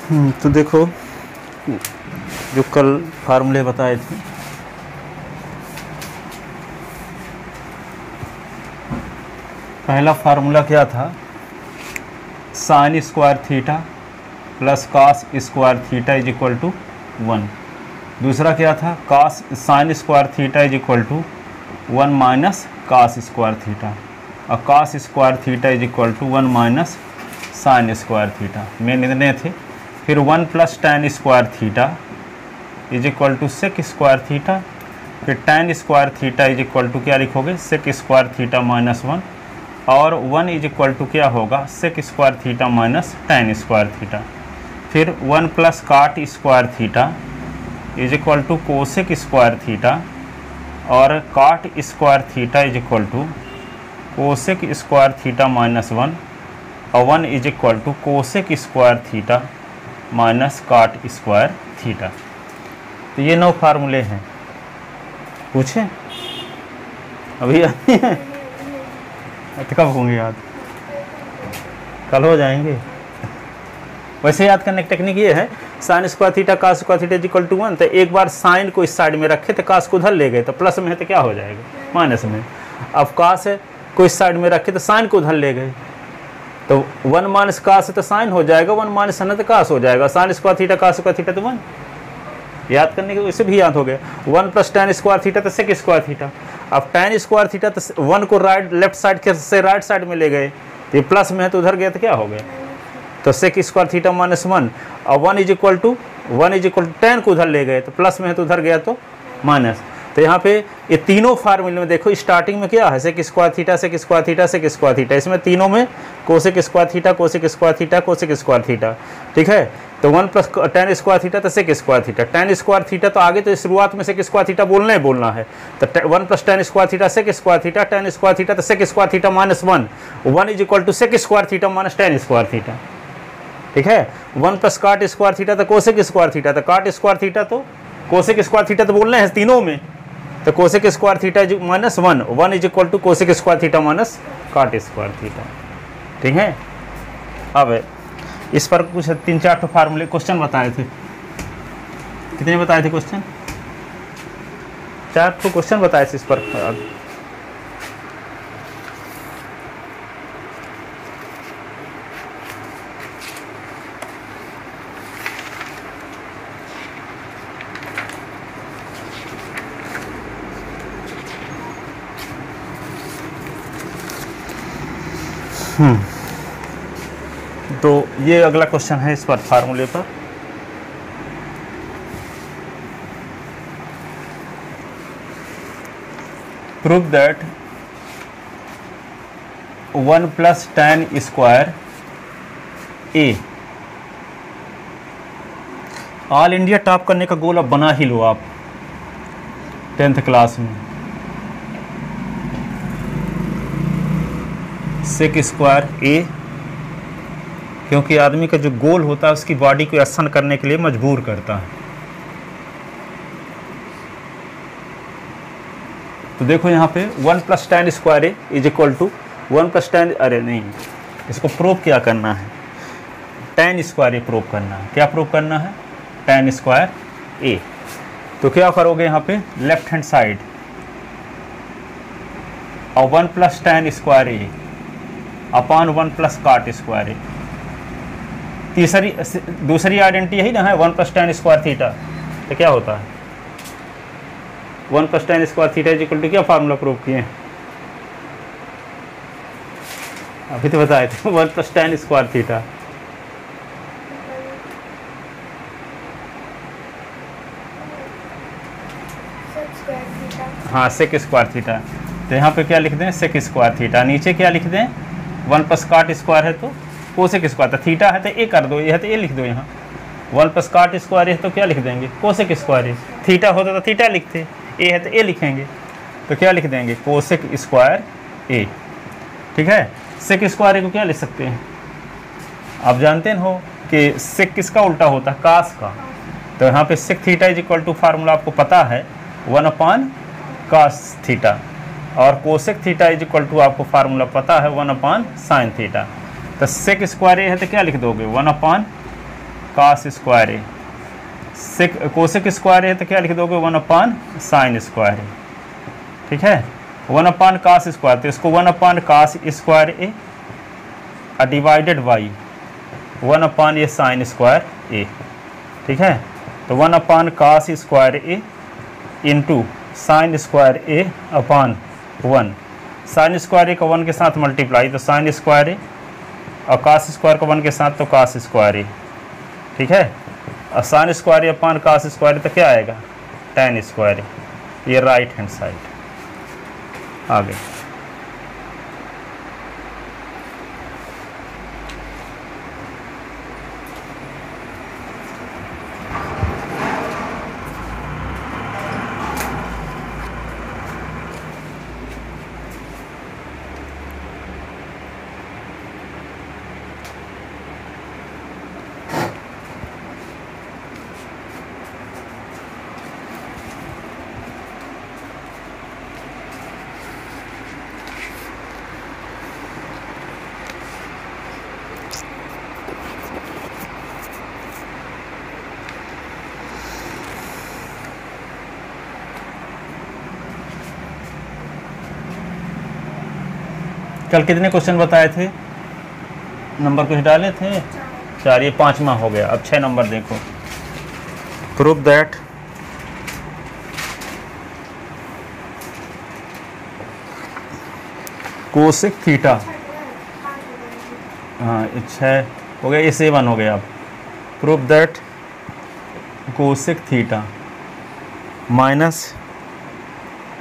तो देखो जो कल फार्मूले बताए थे, पहला फार्मूला क्या था, sine square theta plus cos square theta is equal to 1। दूसरा क्या था, cos sine square theta is equal to 1 minus cos square theta, और cos square theta is equal to 1 minus sine square theta, main इतने थे। फिर 1 plus tan square theta is equal to sec square theta, फिर tan square theta is equal to क्या लिखोगे, सेक square theta minus 1, और 1 is equal to क्या होगा, sec square theta minus tan square theta. फिर 1 plus cot square theta is equal to cosec square theta, और cot square theta is equal to cosec square theta minus 1, और 1 is equal to cosec square theta minus cot square theta. तो ये 9 फार्मूले हैं। पूछे अभी तो कब होंगे याद, कल हो जाएंगे। वैसे याद करने की टेक्निक ये है, sine square theta cos square theta is equal to 1, तो एक बार साइन को इस साइड में रखे तो कॉस को उधर ले गए तो प्लस में है तो क्या हो जाएगा, माइनस में। अब कॉस है को इस साइड में रखे तो साइन को उधर ले गए तो 1 माइनस कॉस है तो साइन हो जाएगा, 1 माइनस है तो कॉस हो जाएगा। Sign square theta cos square theta तो 1, याद करने के वैसे भी याद हो गया। 1 प्लस टेन स्क्वायर थीटा तो सेक स्क्वायर थीटा, अब टेन स्क्वायर थीटा तो 1 को राइट लेफ्ट साइड के से राइट साइड में ले गए तो ये प्लस में है तो उधर गया तो क्या हो गया, तो सेक स्क्वायर थीटा माइनस 1, और 1 इज इक्वल टू टेन को उधर ले गए तो प्लस में है तो उधर गया तो माइनस। तो यहाँ पे ये तीनों फार्मूले में देखो स्टार्टिंग में क्या है, sec square theta sec square theta sec square theta, इसमें तीनों में cosec square theta cosec square theta cosec square theta, ठीक है। तो 1 प्लस टेन स्क्वायर थीटा तो sec square theta, tan square theta तो आगे तो शुरुआत में सेक स्क्वायर थीटा बोलना ही बोलना है, तो 1 plus tan square theta sec square theta, tan square theta तो sec square theta minus 1, 1 is equal to sec square theta minus tan square theta, ठीक है। 1 प्लस काट स्क्वायर थीटा तो कोसेक स्क्वायर थीटा, तो cot square theta तो cosec square theta तो बोलना है तीनों में, तो cosec square theta minus 1, 1 is equal to cosec square theta minus cot square theta, ठीक है। अब इस पर कुछ 3-4 तो फार्मूले क्वेश्चन बताए थे, कितने बताए थे क्वेश्चन, 4 तो क्वेश्चन बताए थे इस पर। तो ये अगला क्वेश्चन है इस पर फार्मूले पर। Prove that 1 plus tan square A, all India top करने का गोल अब बना ही लो आप 10th क्लास में। सेक स्क्वायर ए, क्योंकि आदमी का जो गोल होता है उसकी बॉडी को आसान करने के लिए मजबूर करता है। तो देखो यहाँ पे 1 plus tan square A is equal to 1 plus tan, अरे नहीं, इसको प्रूव क्या करना है, टेन स्क्वायर ए प्रूव करना है। क्या प्रूव करना है, टेन स्क्वायर ए। तो क्या करोगे यहाँ पे लेफ्ट हैंड साइड, और 1 प्लस टेन स्क्वायर ए अपॉन 1 प्लस काट स्क्वायर ए। दूसरी आइडेंटिटी यही ना है, 1 प्लस टेन स्क्वायर थीटा, तो क्या होता है 1 plus tan square theta is equal to क्या फार्मूला प्रूव किए हैं, अभी तो बताए थे 1 प्लस टेन स्क्वायर थीटा। हाँ सेक स्क्वायर थीटा, तो यहाँ पे क्या लिख दें सेक स्क्वायर थीटा, नीचे क्या लिख दें 1 प्लस काट स्क्वायर है तो कोसेक स्क्वायर, तो थीटा है तो ए कर दो, ये है तो ए लिख दो यहाँ, 1 प्लस काट स्क्वायर है तो क्या लिख देंगे कोसेक स्क्वायर है, थीटा होता तो थीटा लिखते, ए है तो ए लिखेंगे, तो क्या लिख देंगे कोसेक स्क्वायर ए, ठीक है। सेक स्क्वायर ए को क्या लिख सकते हैं, आप जानते हो कि सेक किसका उल्टा होता है, कास का, तो यहाँ पे sec theta is equal to formula आपको पता है 1 अपॉन कास थीटा, और cosec theta is equal to आपको फार्मूला पता है 1 अपॉन साइन थीटा। तो सेक स्क्वायर ए है तो क्या लिख दोगे 1 अपॉन कास स्क्वायर ए। कोसेक स्क्वायर ए तो क्या लिख दोगे 1 अपान साइन स्क्वायर ए, ठीक है। 1 अपान कास स्क्वायर, तो इसको 1 upon cos square A divided by 1 upon ये साइन स्क्वायर ए, ठीक है। तो 1 upon cos square A into sine square A upon 1, sine square A का 1 के साथ मल्टीप्लाई तो साइन स्क्वायर ए, और कास स्क्वायर का 1 के साथ तो कास स्क्वायर ए, ठीक है। और sign square A upon cos square तो क्या आएगा tan स्क्वायर ए। ये राइट हैंड साइड आगे। कल कितने क्वेश्चन बताए थे, नंबर कुछ डाले थे 4, ये 5वां हो गया। अब 6 नंबर देखो। प्रूव दैट कोसेक थीटा, हाँ 6 हो गया, ये 7 हो गया। अब prove that cosec theta minus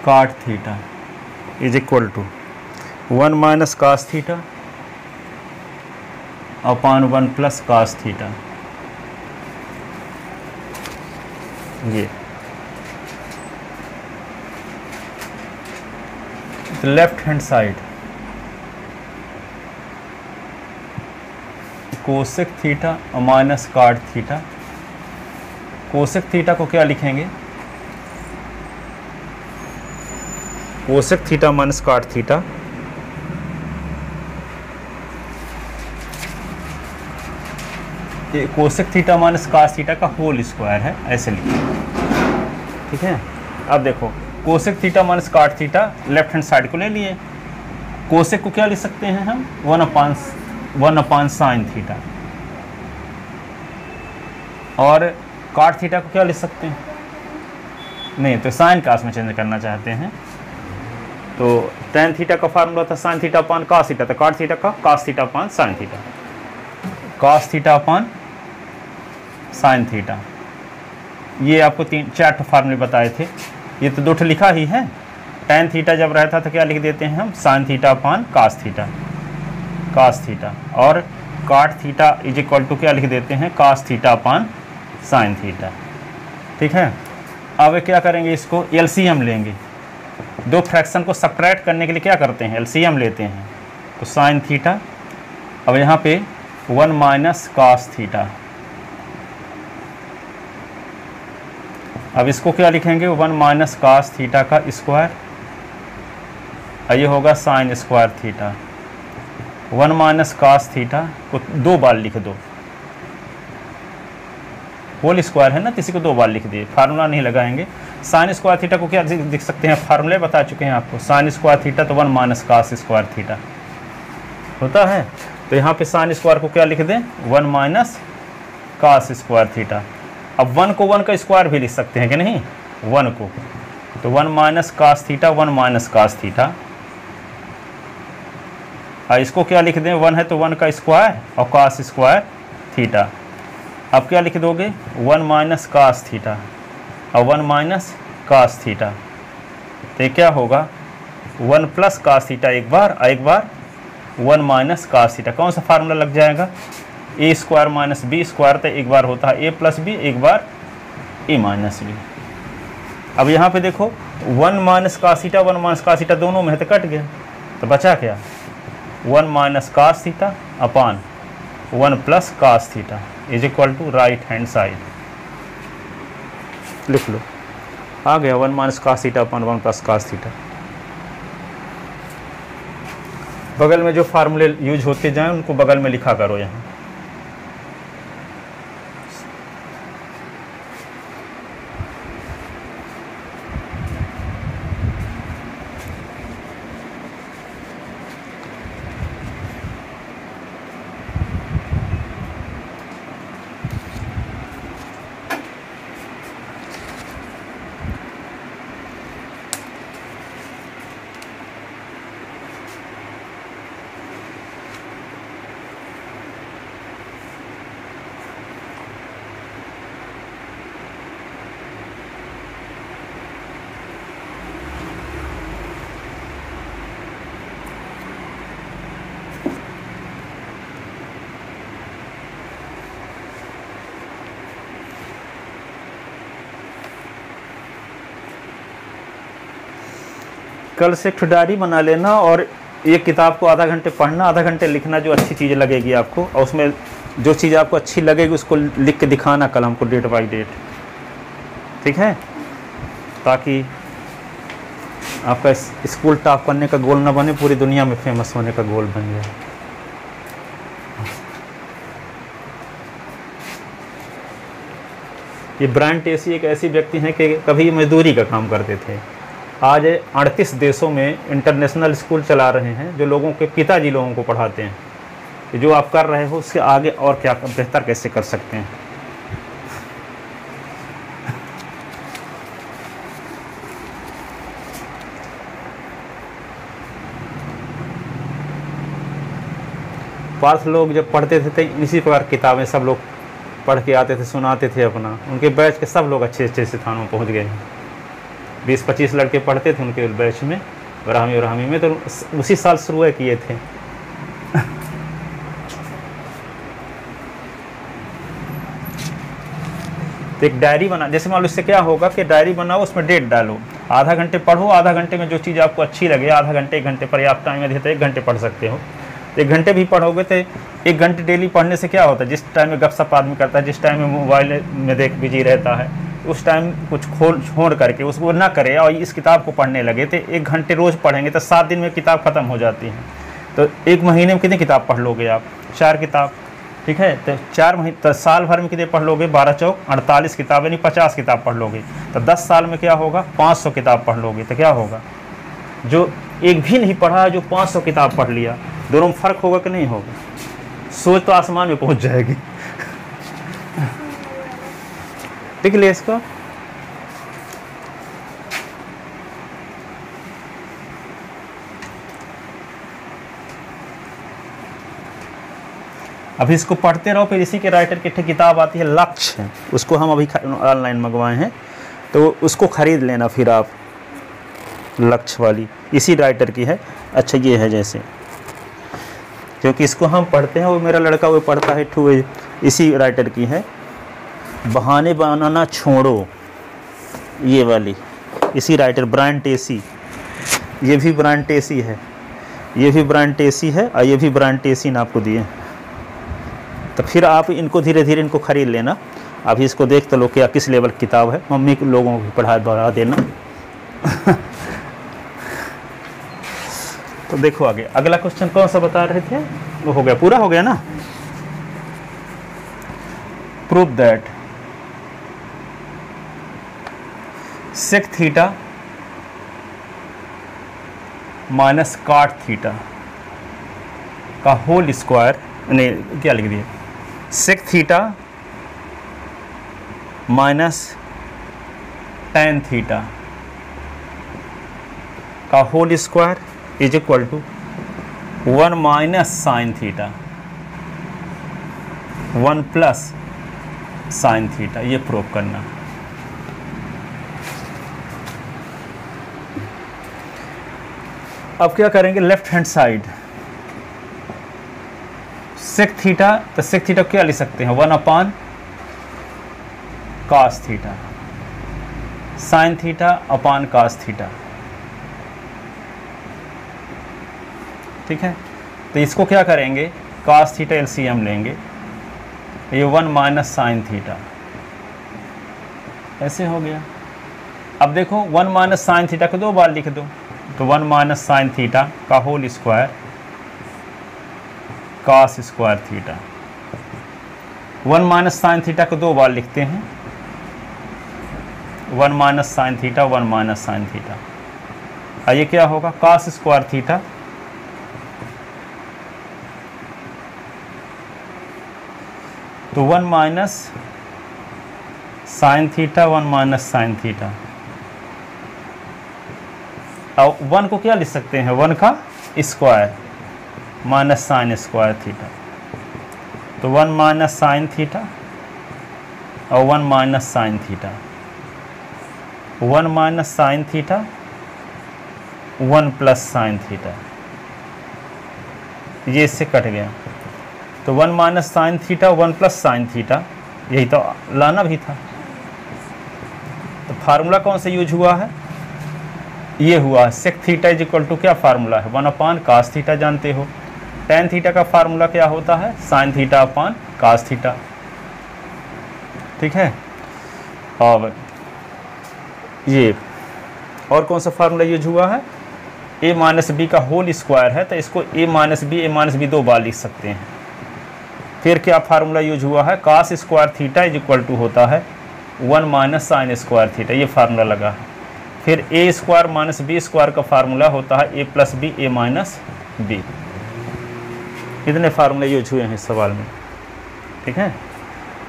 cot theta is equal to 1 minus cos theta upon 1 plus cos theta. ये left hand side cosec theta और minus cot theta. Cosec theta को क्या लिखेंगे, cosec theta minus cot theta ये cosec theta minus cos theta का whole square है, ऐसे लिखिए, ठीक है। अब देखो cosec theta minus cot theta left hand side को ले लिए, कोसेक को क्या लिख सकते हैं हम 1 अपान साइन थीटा, और काट थीटा को क्या लिख सकते हैं, नहीं तो साइन कास में चेंज करना चाहते हैं तो tan थीटा का फार्मूला था sine theta upon cos theta, तो काट थीटा का cos theta upon sine theta, cos theta upon sine theta. ये आपको 4 फार्मूले बताए थे, ये तो 2 लिखा ही है। tan थीटा जब रहता तो क्या लिख देते हैं हम sine theta upon cos theta, cos theta, और cot theta is equal to क्या लिख देते हैं cos theta upon sine theta, ठीक है। अब क्या करेंगे, इसको एलसीएम लेंगे, 2 फ्रैक्शन को सब्ट्रैक्ट करने के लिए क्या करते हैं एलसीएम लेते हैं, तो साइन थीटा, अब यहाँ पे 1 माइनस कास थीटा, अब इसको क्या लिखेंगे 1 माइनस कास थीटा का स्क्वायर, ये होगा sine square theta. 1 minus cos theta को 2 बार लिख दो, होल स्क्वायर है ना, तो इसी को 2 बार लिख दिए, फार्मूला नहीं लगाएंगे। साइन स्क्वायर थीटा को क्या लिख सकते हैं, फार्मूले बता चुके हैं आपको, साइन स्क्वायर थीटा तो 1 माइनस कास स्क्वायर थीटा होता है, तो यहाँ पे साइन स्क्वायर को क्या लिख दें 1 माइनस कास स्क्वायर थीटा। अब 1 को 1 का स्क्वायर भी लिख सकते हैं कि नहीं, 1 को, तो 1 minus cos theta 1 minus cos theta, और इसको क्या लिख दें 1 है तो 1 का स्क्वायर और कास स्क्वायर थीटा। अब क्या लिख दोगे 1 माइनस कास थीटा और 1 माइनस कास थीटा, तो ये क्या होगा 1 प्लस कास थीटा एक बार, और एक बार 1 माइनस कास थीटा। कौन सा फार्मूला लग जाएगा, ए स्क्वायर माइनस बी स्क्वायर, तो एक बार होता है ए प्लस बी, एक बार ए माइनस बी। अब यहाँ पे देखो 1 minus cos theta 1 minus cos theta दोनों में तो कट गया, तो बचा क्या 1 minus cos theta upon 1 plus cos theta is equal to right hand side, लिख लो, आ गया 1 minus cos theta upon 1 plus cos theta. बगल में जो फार्मूले यूज होते जाएं उनको बगल में लिखा करो यहाँ, कल से एक डायरी बना लेना और एक किताब को आधा घंटे पढ़ना, आधा घंटे लिखना, जो अच्छी चीज़ लगेगी आपको, और उसमें जो चीज़ आपको अच्छी लगेगी उसको लिख के दिखाना कल हमको डेट बाय डेट, ठीक है, ताकि आपका स्कूल टॉप करने का गोल ना बने, पूरी दुनिया में फेमस होने का गोल बन जाए। ये ब्रायन ट्रेसी एक ऐसी व्यक्ति हैं कि कभी मजदूरी का काम करते थे, आज 38 देशों में इंटरनेशनल स्कूल चला रहे हैं, जो लोगों के पिताजी लोगों को पढ़ाते हैं कि जो आप कर रहे हो उसके आगे और क्या बेहतर कैसे कर सकते हैं। पार्थ लोग जब पढ़ते थे तो इसी प्रकार किताबें सब लोग पढ़ के आते थे, सुनाते थे अपना, उनके बैच के सब लोग अच्छे अच्छे स्थानों में पहुंच गए हैं। 20-25 लड़के पढ़ते थे उनके बैच में, ब्राह्मी में, तो उसी साल शुरू किए थे। तो एक डायरी बना, जैसे मान लो इससे क्या होगा कि डायरी बनाओ, उसमें डेट डालो, आधा घंटे पढ़ो, आधा घंटे में जो चीज़ आपको अच्छी लगे, आधा घंटे 1 घंटे पर्याप्त टाइम है तो 1 घंटे पढ़ सकते हो। 1 घंटे भी पढ़ोगे तो 1 घंटे डेली पढ़ने से क्या होता है, जिस टाइम में गपशप आदमी करता है, जिस टाइम में मोबाइल में देख बिजी रहता है, उस टाइम कुछ छोड़ करके उसको ना करे और इस किताब को पढ़ने लगे तो 1 घंटे रोज़ पढ़ेंगे तो 7 दिन में किताब ख़त्म हो जाती है। तो 1 महीने में कितनी किताब पढ़ लोगे आप? 4 किताब, ठीक है। तो 4 महीने, तो साल भर में कितने पढ़ लोगे? 12 चौक 48 किताब, यानी 50 किताब पढ़ लोगे। तो 10 साल में क्या होगा? 500 किताब पढ़ लोगे। तो क्या होगा, जो एक भी नहीं पढ़ा, जो 500 किताब पढ़ लिया, दोनों में फ़र्क होगा कि नहीं होगा? सोच तो आसमान में पहुंच जाएगी। देख ले इसको, अभी इसको पढ़ते रहो, फिर इसी के राइटर की किताब आती है लक्ष्य, उसको हम अभी ऑनलाइन मंगवाए हैं, तो उसको ख़रीद लेना फिर आप, लक्ष्य वाली इसी राइटर की है। अच्छा ये है जैसे, क्योंकि इसको हम पढ़ते हैं, वो मेरा लड़का वो पढ़ता है, इसी राइटर की है। बहाने बनाना छोड़ो, ये वाली इसी राइटर ब्रायन ट्रेसी, ये भी ब्रायन ट्रेसी है, ये भी ब्रायन ट्रेसी है, और ये भी ब्रायन ट्रेसी ने आपको दिए। तो फिर आप इनको धीरे धीरे इनको ख़रीद लेना। अभी इसको देख तो लो क्या किस लेवल की किताब है, मम्मी के लोगों को बढ़ा देना। तो देखो आगे अगला क्वेश्चन कौन सा बता रहे थे, वो हो गया, पूरा हो गया ना। Prove that sec theta minus cot theta का होल स्क्वायर, नहीं क्या लिख दिया, sec theta minus tan theta का whole square is equal to 1 minus sine theta 1 plus sine theta, ये प्रूव करना। अब क्या करेंगे, left hand side sec theta, तो सेक थीटा क्या लिख सकते हैं, 1 upon cos theta, sine theta upon cos theta, ठीक है। तो इसको क्या करेंगे, कास थीटा एलसीएम लेंगे, ये 1 माइनस साइन थीटा, ऐसे हो गया। अब देखो 1 माइनस साइन थीटा को 2 बार लिख दो, तो 1 माइनस साइन थीटा का whole square cos square theta, 1 minus sine theta को 2 बार लिखते हैं, 1 minus sine theta 1 minus sine theta, और ये क्या होगा, कास स्क्वायर थीटा तो 1 minus sine theta 1 minus sine theta, और 1 को क्या लिख सकते हैं, 1 का square minus sine square theta, तो 1 माइनस साइन थीटा और 1 minus sine theta, 1 minus sine theta 1 plus sine theta, ये इससे कट गया। तो 1 minus sine theta 1 plus sine theta, यही तो लाना भी था। तो फार्मूला कौन सा यूज हुआ है, ये हुआ sec theta is equal to, क्या फार्मूला है, 1/cos थीटा जानते हो। tan थीटा का फार्मूला क्या होता है, sin थीटा/cos थीटा, ठीक है। और ये और कौन सा फार्मूला यूज हुआ है, a माइनस बी का होल स्क्वायर है तो इसको a माइनस बी 2 बार लिख सकते हैं। फिर क्या फार्मूला यूज हुआ है, cos square theta is equal to होता है 1 माइनस साइन स्क्वायर थीटा, ये फार्मूला लगा है। फिर a square minus B square का फार्मूला होता है a plus B A minus B. इतने फार्मूले यूज हुए हैं इस सवाल में, ठीक है।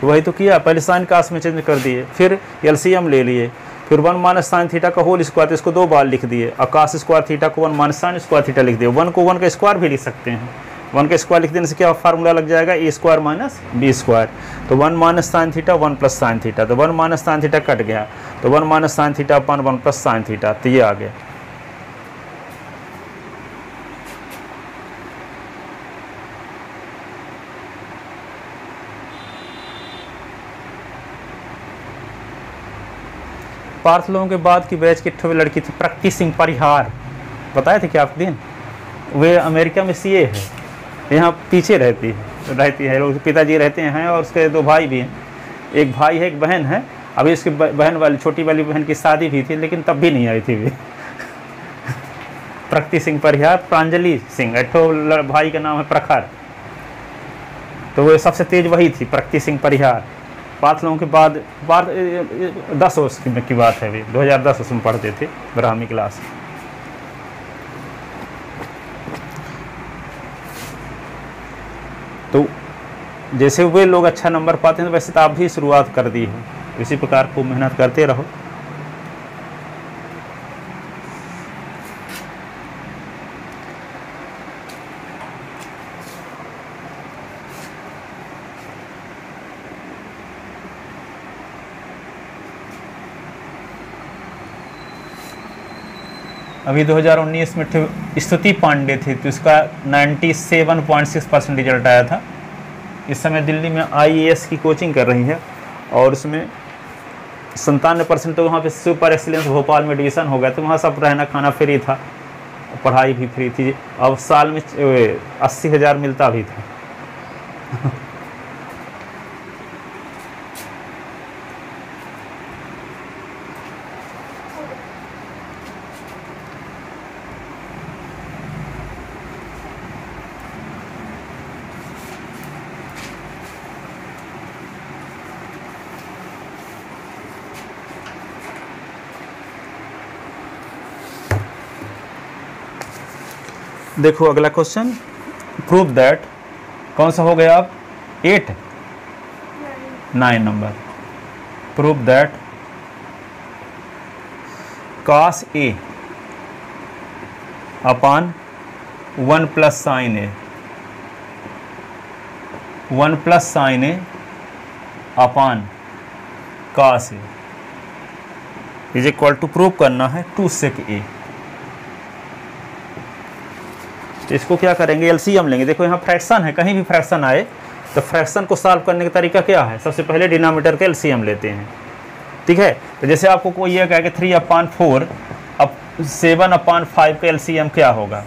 तो वही तो किया, पहले साइन कास में चेंज कर दिए, फिर एलसीएम ले लिए, फिर 1 माइनस साइन थीटा का होल स्क्वायर, तो इसको 2 बार लिख दिए, और कास स्क्वायर थीटा को 1 माइनस साइन स्क्वायर थीटा लिख दिए। 1 को 1 का स्क्वायर भी लिख सकते हैं, 1 का स्क्वायर लिख देने से क्या फार्मूला लग जाएगा, ए स्क्वायर माइनस बी स्क्वायर। तो 1 minus sine theta 1 plus sine theta, तो 1 माइनस साइन थीटा कट गया, तो 1 माइनस साइन थीटा अपन 1 प्लस साइन थीटा, तो ये आ गया। पार्थ लोगों के बाद की बैच की एक लड़की थी प्रकृति सिंह परिहार, बताए थे क्या आप दिन, वे अमेरिका में सीए है, यहाँ पीछे रहती है, लोग पिताजी रहते हैं और उसके 2 भाई भी हैं, एक भाई है एक बहन है। अभी उसकी बहन वाली छोटी वाली बहन की शादी भी थी लेकिन तब भी नहीं आई थी वे। प्रकृति सिंह परिहार, प्रांजलि सिंह, एक भाई का नाम है प्रखर, तो वो सबसे तेज वही थी प्रकृति सिंह परिहार। 5 लोगों के बाद 10 वर्ष की बात है, वे 2010 उसमें पढ़ते थे ब्राह्मी क्लास। तो जैसे वे लोग अच्छा नंबर पाते हैं तो वैसे तो आप भी शुरुआत कर दी है, इसी प्रकार को मेहनत करते रहो। अभी 2019 में स्तुति पांडे थी तो उसका 97.6% रिजल्ट आया था। इस समय दिल्ली में IAS की कोचिंग कर रही है और उसमें 97% तो वहाँ पे सुपर एक्सीलेंस भोपाल में एडमिशन हो गया, तो वहाँ सब रहना खाना फ्री था, पढ़ाई भी फ्री थी। अब साल में 80,000 मिलता भी था। देखो अगला क्वेश्चन, प्रूव दैट, कौन सा हो गया अब 8 9 number. Prove that cos A upon 1 plus sine A, 1 plus sine A upon cos A is equal to, prove करना है 2 sec A। तो इसको क्या करेंगे, एलसीएम लेंगे। देखो यहाँ फ्रैक्शन है, कहीं भी फ्रैक्शन आए तो फ्रैक्शन को सॉल्व करने का तरीका क्या है, सबसे पहले डिनोमिनेटर के एलसीएम लेते हैं, ठीक है। तो जैसे आपको कोई ये कहे कि 3/4 अब 7/5 का एलसीएम क्या होगा,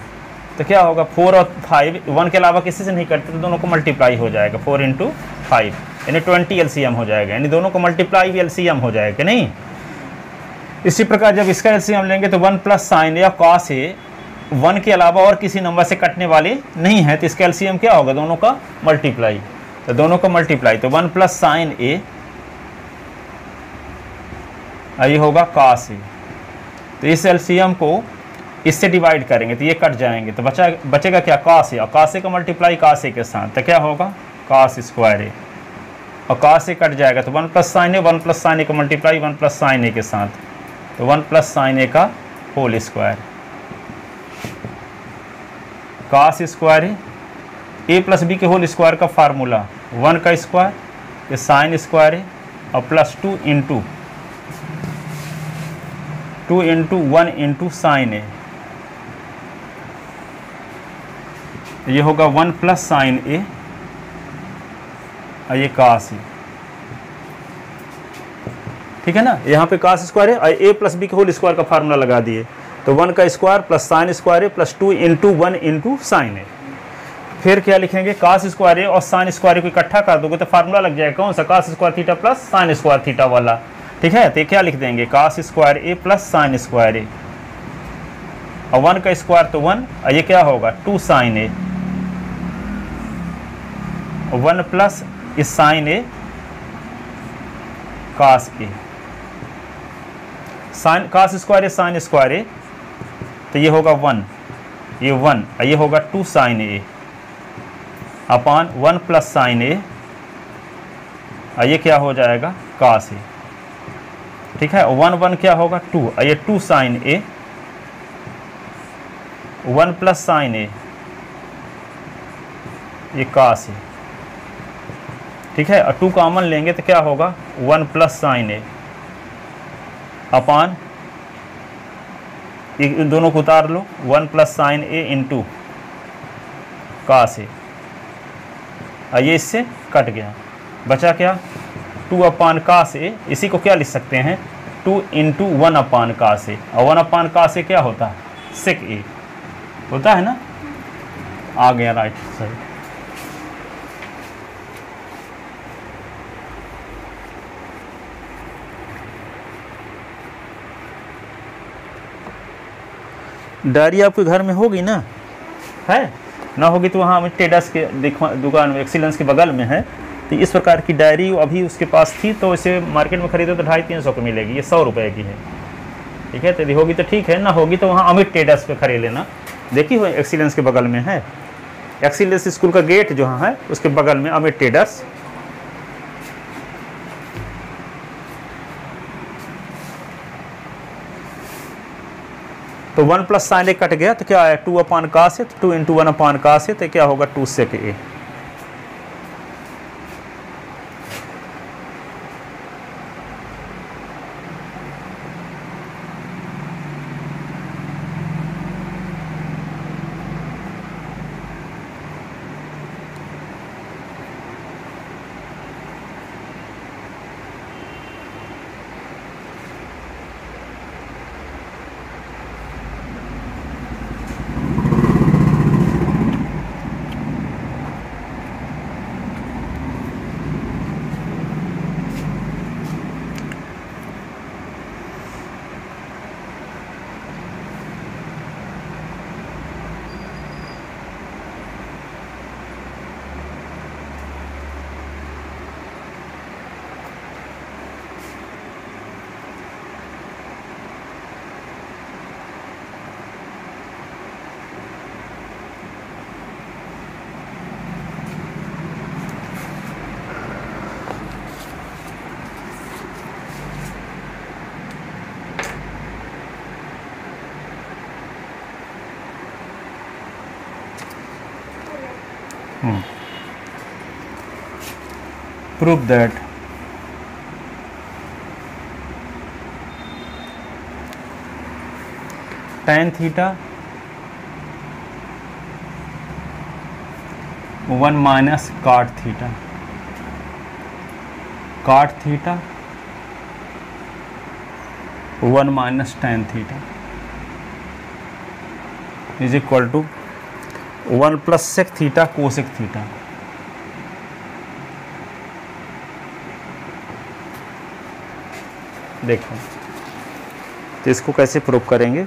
तो क्या होगा 4 और 5 1 के अलावा किसी से नहीं करते तो दोनों को मल्टीप्लाई हो जाएगा, 4 × 5 यानी 20 एलसीएम हो जाएगा, यानी दोनों को मल्टीप्लाई भी एलसीएम हो जाएगा नहीं। इसी प्रकार जब इसका एलसीएम लेंगे तो 1 प्लस साइन या कॉस ए 1 के अलावा और किसी नंबर से कटने वाले नहीं है, तो इसका एलसीएम क्या होगा, दोनों का मल्टीप्लाई, तो दोनों का मल्टीप्लाई, तो 1 प्लस साइन ए ये होगा cos ए। तो इस एलसीएम को इससे डिवाइड करेंगे तो ये कट जाएंगे, तो बचेगा क्या, cos ए, और cos ए का मल्टीप्लाई cos ए के साथ, तो क्या होगा cos स्क्वायर ए, और cos ए कट जाएगा तो 1 प्लस साइन ए, 1 प्लस साइन ए का मल्टीप्लाई 1 प्लस साइन ए के साथ, तो 1 प्लस साइन ए का होल स्क्वायर, cos स्क्वायर है a प्लस बी के होल स्क्वायर का फार्मूला 1 का स्क्वायर, ये साइन स्क्वायर है, और प्लस 2 × 1 × साइन है, ये होगा 1 प्लस साइन ए, और ये cos है, ठीक है ना। यहाँ पे cos स्क्वायर है और a प्लस बी के होल स्क्वायर का फार्मूला लगा दिए, तो 1 का square plus sine square A plus 2 into 1 into sine ए। फिर क्या लिखेंगे, कास स्क्वायर ए और साइन स्क्वायर ए को इकट्ठा कर दोगे तो फार्मूला लग जाएगा कौन सा, cos square theta plus sine square theta वाला। ठीक है, तो क्या लिख देंगे, cos square A plus sine square A, और 1 का स्क्वायर तो 1, और ये क्या होगा 2 साइन ए, 1 प्लस इस साइन ए कास ए, साइन कास स्क्वायर ए साइन स्क्वायर ए, तो ये होगा 1, ये 1, और ये होगा 2 साइन ए अपॉन 1 प्लस साइन ए, और ये क्या हो जाएगा कास ए। ठीक है, 1 1 क्या होगा 2, और ये 2 साइन ए, 1 प्लस साइन ए, ये कास ए। ठीक है, और 2 कॉमन लेंगे तो क्या होगा 1 प्लस साइन ए अपॉन, इन दोनों को उतार लो, 1 प्लस साइन ए इंटू कास ए, और ये इससे कट गया, बचा क्या 2 अपान कास ए। इसी को क्या लिख सकते हैं 2 इंटू 1 अपान कास ए, और 1 अपान कास ए क्या होता है सेक ए होता है ना, आ गया राइट सही। डायरी आपके घर में होगी ना, है ना, होगी तो वहाँ ट्रेडर्स के दुकान में एक्सीलेंस के बगल में है, तो इस प्रकार की डायरी अभी उसके पास थी, तो इसे मार्केट में खरीदो तो 250-300 की मिलेगी, ये 100 रुपये की है। ठीक है, तो यदि होगी तो ठीक है, ना होगी तो वहाँ अमित ट्रेडर्स पे खरीद लेना, देखी हो एक्सीलेंस के बगल में है, एक्सीलेंस स्कूल का गेट जो है उसके बगल में अमित ट्रेडर्स। तो 1 प्लस साइन ए कट गया तो क्या है 2 अपान कास है, तो 2 इंटू 1 अपान कास है, तो क्या होगा 2 सेक ए। Prove that tan theta 1 minus cot theta, cot theta 1 minus tan theta is equal to 1 plus sec theta cosec theta। देखो तो इसको कैसे प्रूव करेंगे,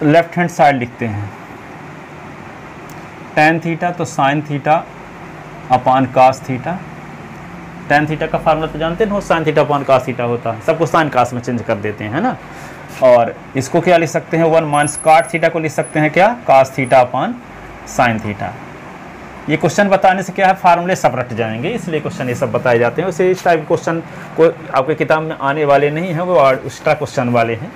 लेफ्ट हैंड साइड लिखते हैं tan थीटा तो sine theta upon cos theta. tan theta का formula तो जानते हो, sine theta upon cos theta होता है, सबको साइन कास में चेंज कर देते हैं, है ना। और इसको क्या लिख सकते हैं 1 माइनस काट थीटा को लिख सकते हैं क्या cos theta upon sine theta. ये क्वेश्चन बताने से क्या है फार्मूले सब रट जाएंगे, इसलिए क्वेश्चन ये सब बताए जाते हैं। वैसे इस टाइप क्वेश्चन को आपके किताब में आने वाले नहीं हैं, वो एक्स्ट्रा क्वेश्चन वाले हैं।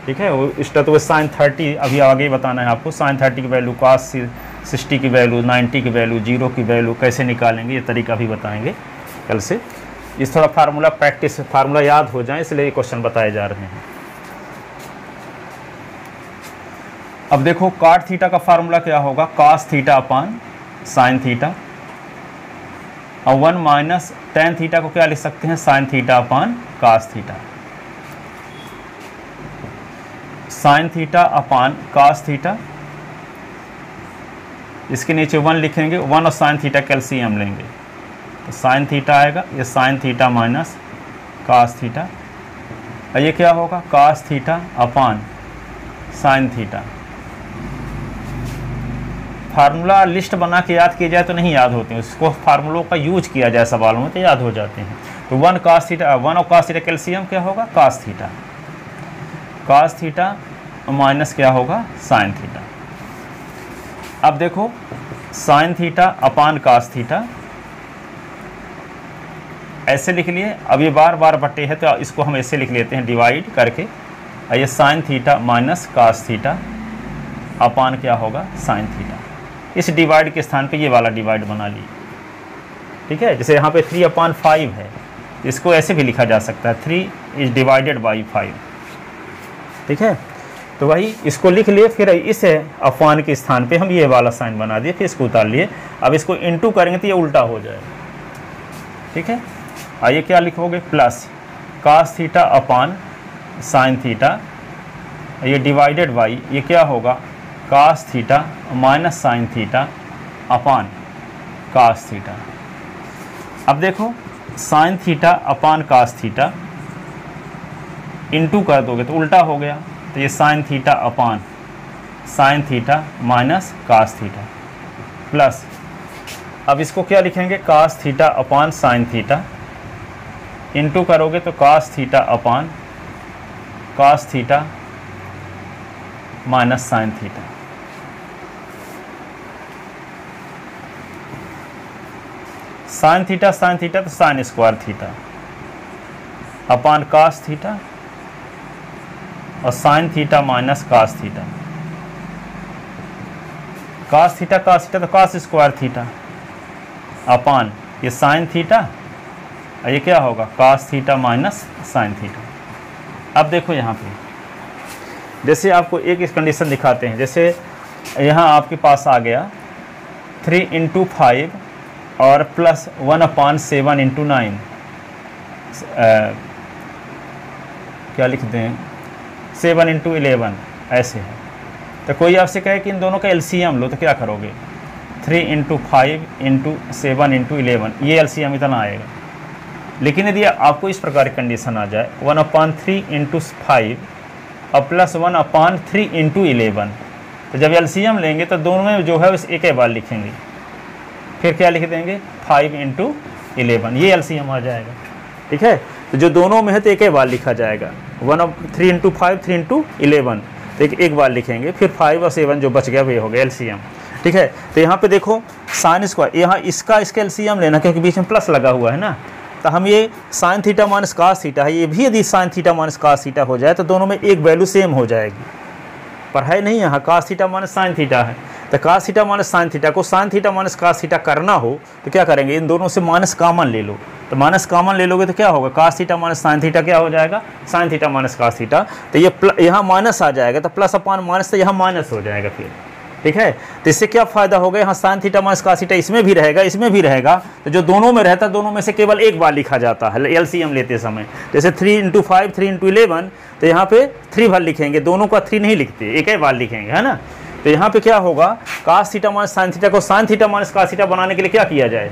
ठीक है, वो एक्स्ट्रा तो वो साइन 30 अभी आगे बताना है आपको, साइन 30 की वैल्यू, कास 60 की वैल्यू, 90 की वैल्यू, 0 की वैल्यू कैसे निकालेंगे ये तरीका भी बताएंगे कल से। इस थोड़ा फार्मूला प्रैक्टिस, फार्मूला याद हो जाए इसलिए ये क्वेश्चन बताए जा रहे हैं। अब देखो काट थीटा का फार्मूला क्या होगा, cos theta upon sine theta, और 1 माइनस टेन थीटा को क्या लिख सकते हैं, sine theta upon cos theta. Sine theta upon cos theta, इसके नीचे 1 लिखेंगे, 1 और साइन थीटा का एलसीएम लेंगे तो साइन थीटा आएगा, ये sine theta minus cos theta, और ये क्या होगा, cos theta upon sine theta. Formula list बना के याद किया जाए तो नहीं याद होते हैं, उसको फार्मूलों का यूज किया जाए सवालों में तो याद हो जाते हैं। तो 1 कास थीटा, 1 और कास थीटा कैल्शियम क्या होगा, cos theta, cos theta minus क्या होगा, साइन थीटा। अब देखो sine theta upon cos theta ऐसे लिख लिए, अब ये बार बार बटे है तो इसको हम ऐसे लिख लेते हैं डिवाइड करके, और ये sine theta minus cos theta upon क्या होगा, साइन थीटा। इस डिवाइड के स्थान पे ये वाला डिवाइड बना लिए, ठीक है। जैसे यहाँ पे 3/5 है, इसको ऐसे भी लिखा जा सकता है, 3 इज डिवाइडेड बाई 5, ठीक है। तो वही इसको लिख लिए, फिर इस अपान के स्थान पे हम ये वाला साइन बना दिए, फिर इसको उतार लिए। अब इसको इनटू करेंगे तो ये उल्टा हो जाएगा, ठीक है। आइए क्या लिखोगे, plus cos theta upon sine theta, ये डिवाइडेड बाई ये क्या होगा, cos theta minus sine theta upon cos theta. अब देखो sine theta upon cos theta into कर दोगे तो उल्टा हो गया, तो ये sine theta upon sine theta minus cos theta, plus अब इसको क्या लिखेंगे, cos theta upon sine theta, into करोगे तो cos theta upon cos theta minus sine theta. Sine theta तो sine square theta upon cos theta, और sine theta minus cos theta, cos theta तो cos square theta अपान ये sine theta, और ये क्या होगा, cos theta minus sine theta. अब देखो यहाँ पे जैसे आपको एक इस कंडीशन दिखाते हैं, जैसे यहाँ आपके पास आ गया 3 × 5 और प्लस 1/7 × 9, क्या लिख दें 7 × 11 ऐसे है। तो कोई आपसे कहे कि इन दोनों का एलसीएम लो तो क्या करोगे, 3 × 5 × 7 × 11, ये एलसीएम इतना आएगा। लेकिन यदि आपको इस प्रकार की कंडीशन आ जाए 1/3 × 5 और प्लस 1/3 × 11, तो जब एलसीएम लेंगे तो दोनों में जो है उस एक ही बार लिखेंगे, फिर क्या लिख देंगे 5 × 11, ये एलसीएम आ जाएगा, ठीक है। तो जो दोनों में है तो एक ही बार लिखा जाएगा, 3 × 5 3 × 11, तो एक बार लिखेंगे, फिर 5 और 7 जो बच गया वे हो गया एलसीएम, ठीक है। तो यहाँ पे देखो साइन स्क्वायर, यहाँ इसका एलसीएम लेना क्योंकि बीच में प्लस लगा हुआ है ना, तो हम ये sine theta minus cos theta है, ये भी यदि sine theta minus cos theta हो जाए तो दोनों में एक वैल्यू सेम हो जाएगी, पर है नहीं, यहाँ cos theta minus sine theta है। तो cos theta minus sine theta को sine theta minus cos theta करना हो तो क्या करेंगे, इन दोनों से माइनस कॉमन ले लो, तो माइनस कॉमन ले लोगे तो क्या होगा, cos theta minus sine theta क्या हो जाएगा, sine theta minus cos theta. तो ये यहाँ माइनस आ जाएगा, तो प्लस अपान माइनस, तो यहाँ माइनस हो जाएगा फिर, ठीक है। तो इससे क्या फ़ायदा होगा, यहाँ sine theta minus cos theta इसमें भी रहेगा, इसमें भी रहेगा, तो जो दोनों में रहता है दोनों में से केवल एक बार लिखा जाता है एलसीएम लेते समय। जैसे 3 × 5 3 × 11, तो यहाँ पे 3 बार लिखेंगे, दोनों का 3 नहीं लिखते, एक ही बार लिखेंगे, है ना। तो यहाँ पे क्या होगा, cos theta minus sine theta को sine theta minus cos theta बनाने के लिए क्या किया जाए,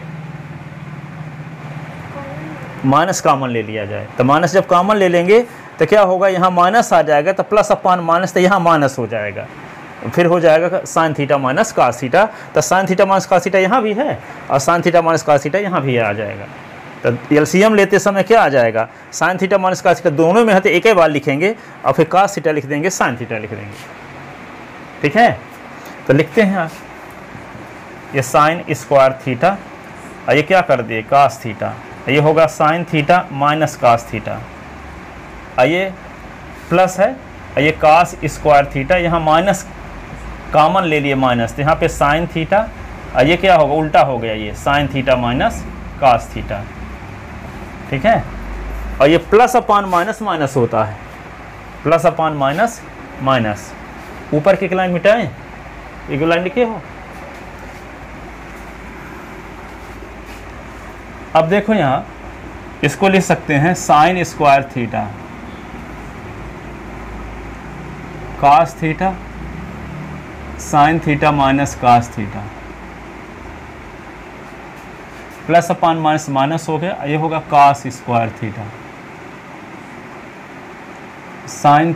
माइनस कॉमन ले लिया जाए। तो माइनस जब कॉमन ले लेंगे तो क्या होगा, यहाँ माइनस आ जाएगा, तो प्लस अपान माइनस, तो यहाँ माइनस हो जाएगा, फिर हो जाएगा sine theta minus cos theta. तो sine theta minus cos theta यहाँ भी है और sine theta minus cos theta यहाँ भी आ जाएगा। तो एलसीएम लेते समय क्या आ जाएगा, sine theta minus cos theta दोनों में है तो एक ही बार लिखेंगे, और फिर कास थीटा लिख देंगे, साइन थीटा लिख देंगे, ठीक है। तो लिखते हैं आप, ये साइन स्क्वायर थीटा, और ये क्या कर दिए कास थीटा, ये होगा sine theta minus cos theta, और ये प्लस है, और ये कास स्क्वायर थीटा, यहाँ माइनस कॉमन ले लिए माइनस, तो यहाँ पे साइन थीटा, और ये क्या होगा, उल्टा हो गया, ये sine theta minus cos theta, ठीक है। और ये प्लस अपान माइनस माइनस होता है, प्लस अपान माइनस माइनस, ऊपर की लाइन मिटाएं, एक लाइन लिखे हो, अब देखो यहाँ इसको लिख सकते हैं sine square theta cos theta sine theta minus cos theta plus upon minus minus हो गया, ये होगा cos square theta sine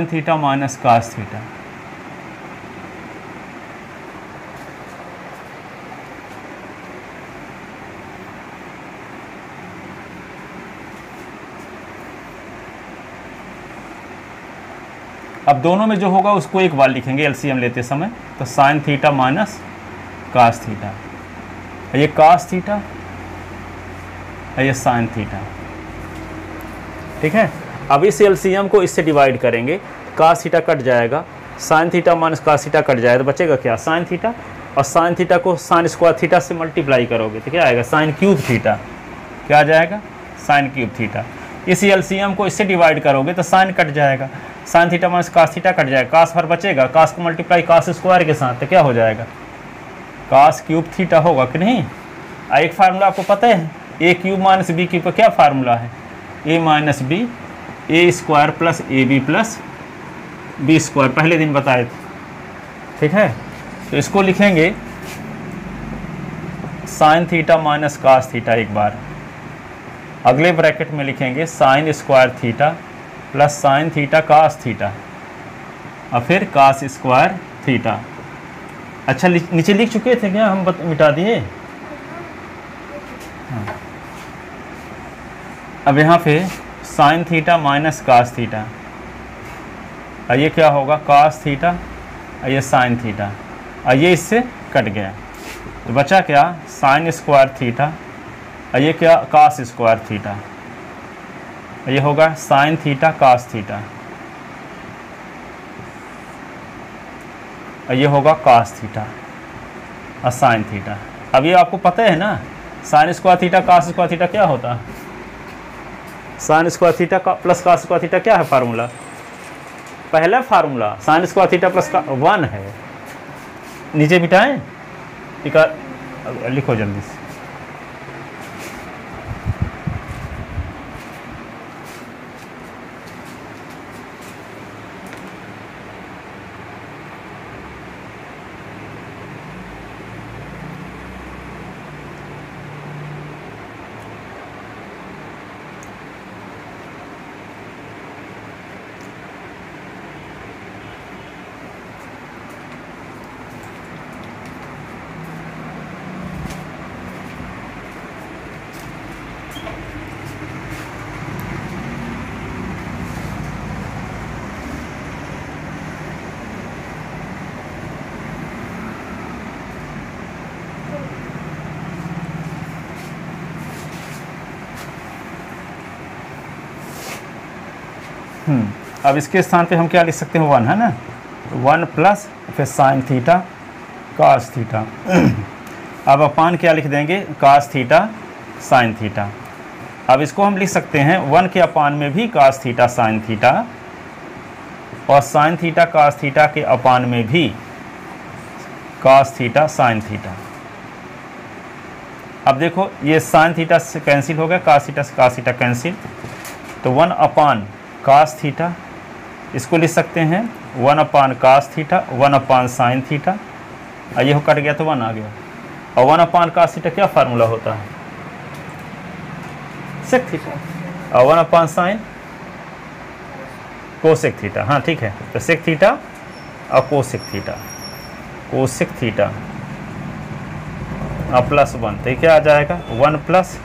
theta minus cos theta. अब दोनों में जो होगा उसको एक बार लिखेंगे एलसीएम लेते समय, तो sine theta minus cos theta, ये कास थीटा ये साइन थीटा। ठीक है, अब इस एलसीएम को इससे डिवाइड करेंगे, कास थीटा कट जाएगा, sine theta minus cos theta cut जाएगा, तो बचेगा क्या साइन थीटा, और साइन थीटा को साइन स्क्वायर थीटा से मल्टीप्लाई करोगे तो क्या आएगा साइन क्यूब थीटा, क्या आ जाएगा साइन क्यूब थीटा। इस एलसीएम को इससे डिवाइड करोगे तो साइन कट जाएगा, sine theta minus cos theta cut जाएगा, कास पर बचेगा, कास को मल्टीप्लाई कास स्क्वायर के साथ तो क्या हो जाएगा कास क्यूब थीटा होगा कि नहीं। एक फार्मूला आपको पता है, A cube minus B cube का क्या फार्मूला है, A minus B A square plus A B plus B square, पहले दिन बताए थे। ठीक है, तो इसको लिखेंगे sine theta minus cos theta एक बार, अगले ब्रैकेट में लिखेंगे sine square theta plus sine theta cos theta और फिर कास स्क्वायर थीटा। अच्छा नीचे लिख चुके थे क्या, हम मिटा दिए। हाँ। अब यहाँ पे sine theta minus cos theta, और ये क्या होगा कास थीटा और ये साइन थीटा, और ये इससे कट गया तो बचा क्या साइन स्क्वायर थीटा और ये क्या कास स्क्वायर थीटा, ये होगा साइन थीटा कास थीटा और ये होगा कास थीटा और साइन थीटा। अब ये आपको पता है ना sine square theta cos square theta क्या होता है, साइन स्क्वायर थीटा का प्लस कास स्क्वायर थीटा क्या है फार्मूला, पहला formula sine square theta plus का 1 है। नीचे मिटाएं, लिखो जल्दी से। अब इसके स्थान पे हम क्या लिख सकते हैं 1 है ना, 1 प्लस फिर साइन थीटा कास थीटा। अब अपान क्या लिख देंगे कास थीटा साइन थीटा। अब इसको हम लिख सकते हैं 1 के अपान में भी कास थीटा साइन थीटा और साइन थीटा कास थीटा के अपान में भी कास थीटा साइन थीटा। अब देखो ये साइन थीटा से कैंसिल हो गया, कास थीटा से कास थीटा कैंसिल, तो 1 अपान कास थीटा, इसको लिख सकते हैं 1 upon cos theta 1 upon sine theta, और ये कट गया तो 1 आ गया। और 1 अपान कास थीटा क्या फार्मूला होता है सेक थीटा, और 1 अपान साइन कोसेक थीटा। हाँ ठीक है, तो सेक थीटा और कोसेक थीटा, कोसेक थीटा और प्लस 1, तो क्या आ जाएगा 1 plus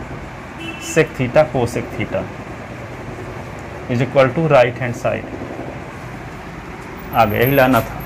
sec theta cosec theta is equal to right hand side. आगे यही लाना था।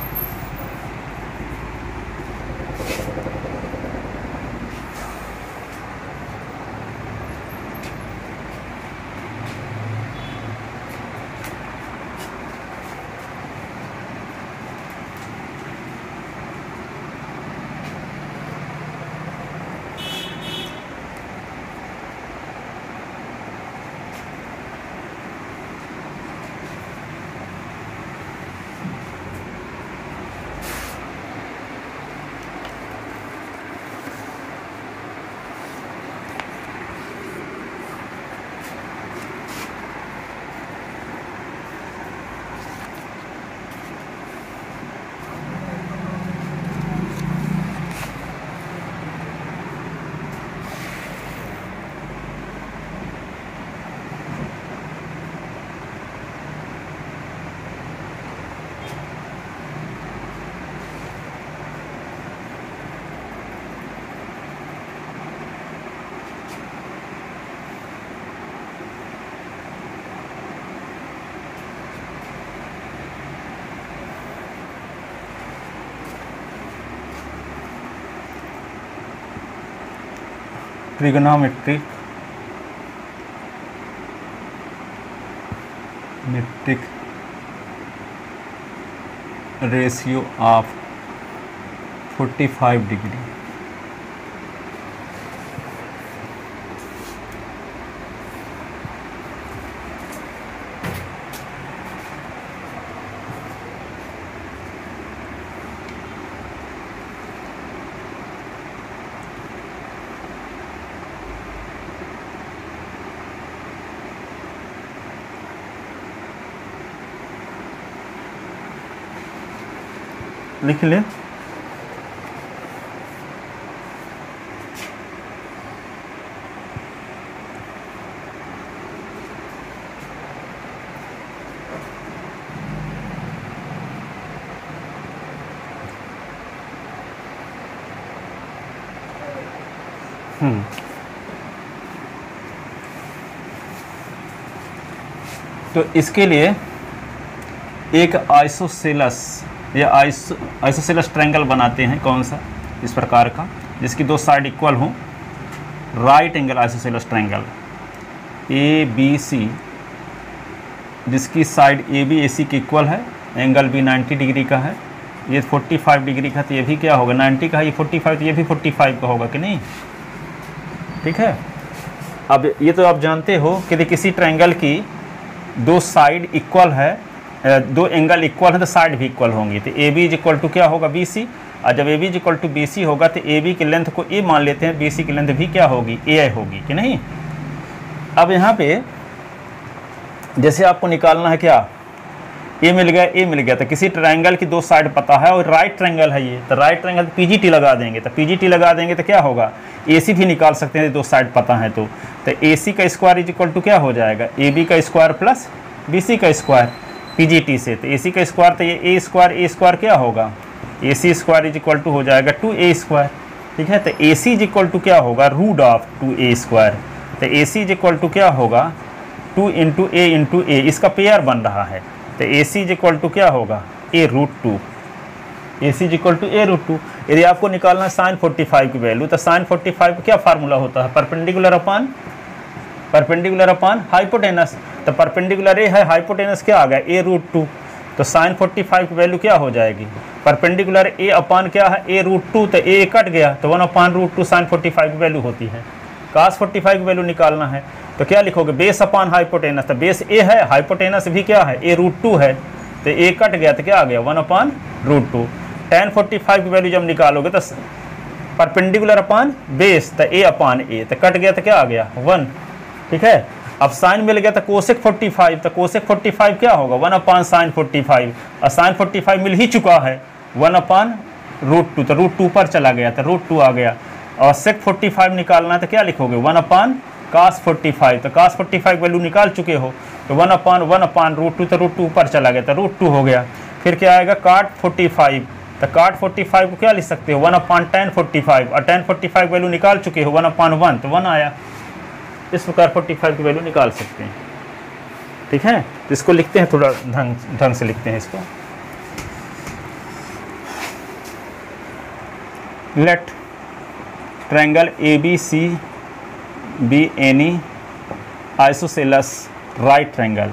Trigonometric ratio of 45 degree. लिख ले। तो इसके लिए एक आइसोसेलस या आइसोसेलस ट्रायंगल बनाते हैं, कौन सा, इस प्रकार का, जिसकी दो साइड इक्वल हों, right angle isosceles triangle A B C, जिसकी साइड ए बी ए सी की इक्वल है, एंगल भी 90 डिग्री का है, ये 45 डिग्री का, तो ये भी क्या होगा 90 का है, ये 45, तो ये भी 45 का होगा कि नहीं, ठीक है। अब ये तो आप जानते हो कि यदि किसी ट्रायंगल की दो साइड इक्वल है, दो एंगल इक्वल है तो साइड भी इक्वल होंगी, तो A B is equal to क्या होगा बी सी, और जब A B is equal to B C होगा तो ए बी की लेंथ को ए मान लेते हैं, बी सी की लेंथ भी क्या होगी ए आई होगी कि नहीं। अब यहाँ पे जैसे आपको निकालना है क्या, ए मिल गया, तो किसी ट्रायंगल की दो साइड पता है और राइट ट्रायंगल है ये, तो राइट ट्रायंगल पीजीटी लगा देंगे, तो पीजीटी लगा देंगे तो क्या होगा, एसी भी निकाल सकते हैं दो साइड पता है तो एसी का स्क्वायर इज इक्वल टू क्या हो जाएगा, ए बी का स्क्वायर प्लस बी सी का स्क्वायर पीजीटी से, तो एसी का स्क्वायर, तो ये ए स्क्वायर क्या होगा, A C square is equal to हो जाएगा 2a स्क्वायर, ठीक है। तो A C is equal to क्या होगा रूट ऑफ 2a स्क्वायर, तो A C is equal to क्या होगा 2 इंटू ए, इसका पेयर बन रहा है, तो A C is equal to क्या होगा A root 2, A C is equal to A root 2। यदि आपको निकालना है साइन 45 की वैल्यू, तो साइन 45 क्या फार्मूला होता है, परपेंडिकुलर अपान हाइपोटेनस, तो परपेंडिकुलर ए है, हाइपोटेनस क्या आ गया ए रूट 2, तो साइन 45 की वैल्यू क्या हो जाएगी, परपेंडिकुलर ए अपान क्या है ए रूट 2, तो ए कट गया तो 1 अपान रूट 2 साइन 45 की वैल्यू होती है। कास 45 की वैल्यू निकालना है तो क्या लिखोगे बेस अपान हाइपोटेनस, तो बेस ए है, हाइपोटेनस भी क्या है ए रूट 2 है, तो ए कट गया तो क्या आ गया 1 अपान रूट 2। tan 45 की वैल्यू जब निकालोगे तो परपेंडिकुलर अपान बेस, तो ए अपान ए, तो कट गया तो क्या आ गया 1, ठीक है। अब साइन मिल गया तो कोसेक 45, तो कोसेक 45 क्या होगा 1 अपान साइन 45, और साइन 45 मिल ही चुका है 1 अपान रूट 2, तो रूट 2 पर चला गया तो रूट 2 आ गया, और सेक 45 निकालना है तो क्या लिखोगे 1 अपान कास 45, तो कास 45 वैल्यू निकाल चुके हो, तो 1 अपान रूट 2, तो रूट 2 पर चला गया तो रूट 2 हो गया। फिर क्या आएगा काट 45, तो काट 45 को क्या लिख सकते हो 1 अपान tan 45, और tan 45 वैल्यू निकाल चुके हो 1 अपान 1, तो 1 आया। इस प्रकार 45 की वैल्यू निकाल सकते हैं, ठीक है। तो इसको लिखते हैं थोड़ा ढंग से लिखते हैं इसको, let triangle A B C be any isosceles right triangle,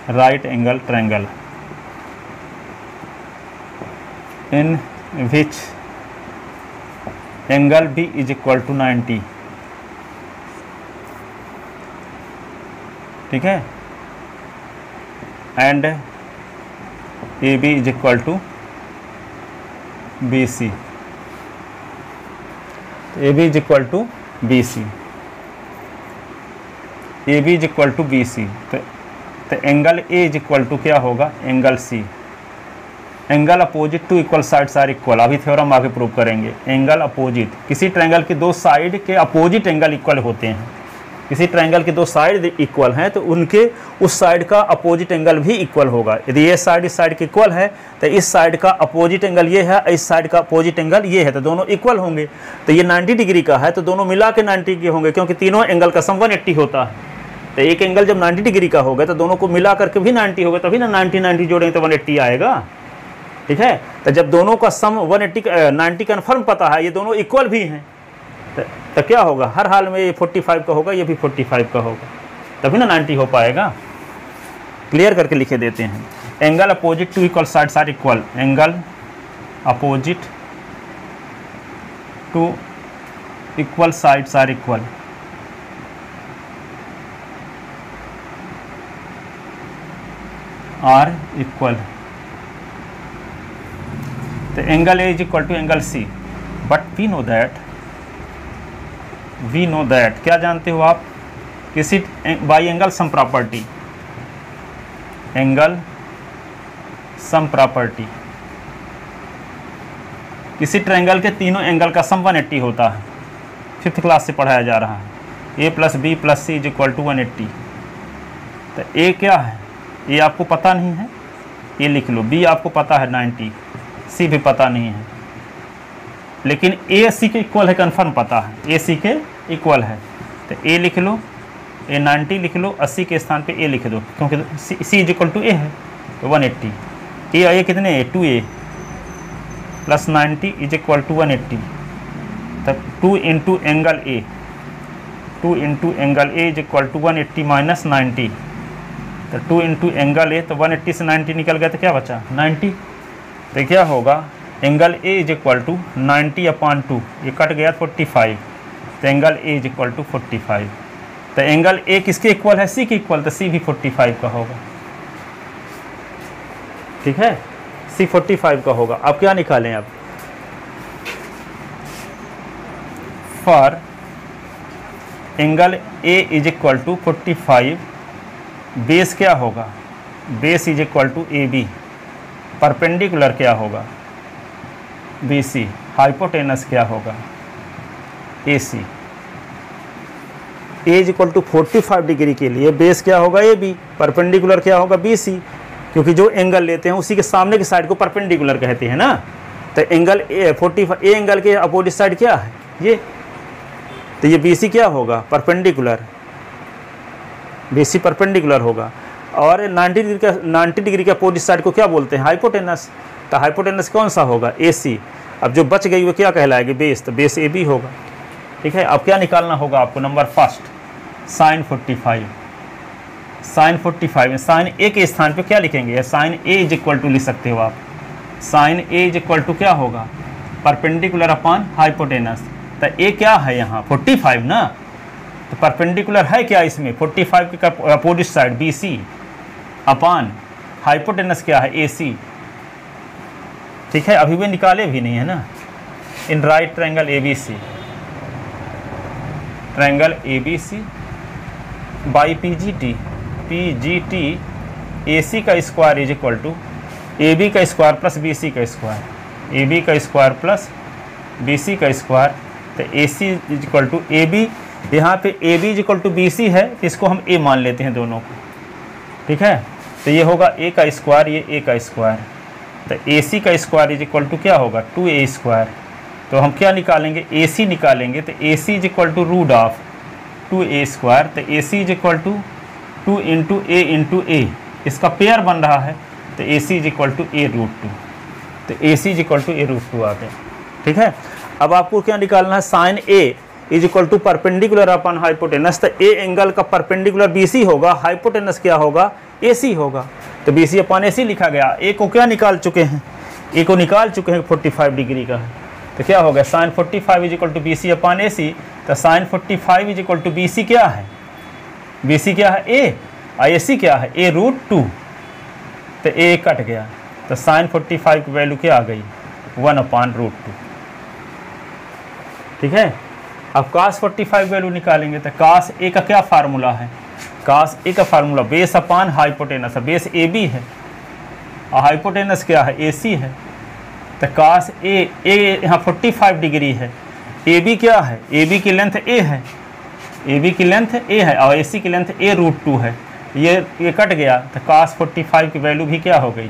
right angle triangle in which angle B is equal to 90, ठीक है, and AB is equal to BC, AB is equal to BC, AB is equal to BC, तो angle A is equal to क्या होगा angle C, angle opposite to equal sides are equal, अभी theorem आगे prove करेंगे। Angle opposite, किसी triangle के दो side के अपोजिट एंगल इक्वल होते हैं, किसी ट्रायंगल के दो साइड इक्वल हैं तो उनके उस साइड का अपोजिट एंगल भी इक्वल होगा। यदि ये साइड इस साइड के इक्वल है तो इस साइड का अपोजिट एंगल ये है, इस साइड का अपोजिट एंगल ये है, तो दोनों इक्वल होंगे। तो ये 90 डिग्री का है तो दोनों मिला के 90 के होंगे, क्योंकि तीनों एंगल का सम 180 होता है। तो एक एंगल जब 90 डिग्री का होगा तो दोनों को मिला करके भी 90 होगा, तभी ना 90 90 जोड़ेंगे तो 180 आएगा। ठीक है, तो जब दोनों का सम 90 कन्फर्म पता है, ये दोनों इक्वल भी हैं, तो क्या होगा, हर हाल में ये 45 का होगा, ये भी 45 का होगा, तभी ना 90 हो पाएगा। क्लियर करके लिखे देते हैं। Angle opposite to equal sides are equal, angle opposite to equal sides are equal. Are equal, तो angle A is equal to angle C, but we know that, क्या जानते हो आप, किसी by angle sum property, angle sum property, किसी triangle के तीनों angle का सम 180 होता है। 5th क्लास से पढ़ाया जा रहा है। a plus B plus C is equal to 180। तो a क्या है, a आपको पता नहीं है, a लिख लो। b आपको पता है 90, c भी पता नहीं है, लेकिन a c के इक्वल है, कन्फर्म पता है, a c के इक्वल है। तो a लिख लो, a 90 लिख लो, 80 के स्थान पे a लिख दो, क्योंकि c is equal to a है, तो 180। a कितने है, 2a plus 90 is equal to 180। तब 2 into angle A, 2 into angle A is equal to 180 minus 90। तो 2 इंटू एंगल ए, तो 180 से 90 निकल गया तो क्या बचा, 90। तो क्या होगा, angle A is equal to 90/2, ये कट गया 45, तो angle A is equal to 45। तो एंगल ए किसके इक्वल है, सी के इक्वल, तो सी भी 45 का होगा। ठीक है, सी 45 का होगा। अब क्या निकालें, अब for angle A is equal to 45, base क्या होगा, base is equal to A B, perpendicular क्या होगा, बी सी, हाइपोटेनस क्या होगा, A C. A is equal to 45 degree के लिए बेस क्या होगा, ए बी, परपेंडिकुलर क्या होगा, बी सी, क्योंकि जो एंगल लेते हैं उसी के सामने की साइड को परपेंडिकुलर कहते हैं ना। तो एंगल ए 45, ए एंगल के अपोजिट साइड क्या है, ये, तो ये BC क्या होगा, परपेंडिकुलर, BC परपेंडिकुलर होगा। और 90 डिग्री के अपोजिट साइड को क्या बोलते हैं, हाइपोटेनस। तो हाइपोटेनस कौन सा होगा, AC। अब जो बच गई वो क्या कहलाएगी, बेस, तो बेस AB होगा। ठीक है, अब क्या निकालना होगा आपको, नंबर फर्स्ट साइन 45, साइन 45 में साइन ए के स्थान पे क्या लिखेंगे, sine A is equal to लिख सकते हो आप, sine A is equal to क्या होगा, परपेंडिकुलर अपॉन हाइपोटेनस। तो ए क्या है यहाँ, 45 ना, तो परपेंडिकुलर है क्या इसमें, 45 के opposite side BC upon hypotenuse क्या है, AC। ठीक है, अभी भी निकाले भी नहीं है ना। In right triangle ABC, triangle ABC by PGT AC का square is equal to AB का स्क्वायर प्लस BC का स्क्वायर, AB का स्क्वायर प्लस BC का स्क्वायर। तो AC is equal to AB, यहाँ पे AB is equal to BC है, इसको हम A मान लेते हैं दोनों को। ठीक है, तो ये होगा A का स्क्वायर, ये A का स्क्वायर। तो AC का स्क्वायर इज इक्वल टू क्या होगा, 2A स्क्वायर। तो हम क्या निकालेंगे, AC निकालेंगे, तो AC is equal to root of 2A square. तो AC is equal to 2 into A, इसका पेयर बन रहा है, तो AC is equal to A√2। तो AC is equal to A√2 आ गया। ठीक है, अब आपको क्या निकालना है, साइन A is equal to perpendicular upon hypotenuse. तो A एंगल का परपेंडिकुलर BC होगा, हाइपोटेनस क्या होगा, AC होगा। तो BC अपॉन AC लिखा गया। A को क्या निकाल चुके हैं, A को निकाल चुके हैं, 45 डिग्री का है। तो क्या हो गया, sine 45 is equal to BC upon AC। तो sine 45 is equal to BC क्या है, BC क्या है A, और AC क्या है, A√2। तो A कट गया, तो साइन 45 की वैल्यू क्या आ गई, 1/√2। ठीक है, अब cos 45 वैल्यू निकालेंगे। तो cos A का क्या फार्मूला है, cos A का formula base upon hypotenuse, base AB है और हाइपोटेनस क्या है, AC है। तो cos A यहाँ 45 डिग्री है, AB क्या है, AB की लेंथ A है, AB की लेंथ A है और AC की लेंथ A√2 है। ये कट गया, तो cos 45 की वैल्यू भी क्या हो गई,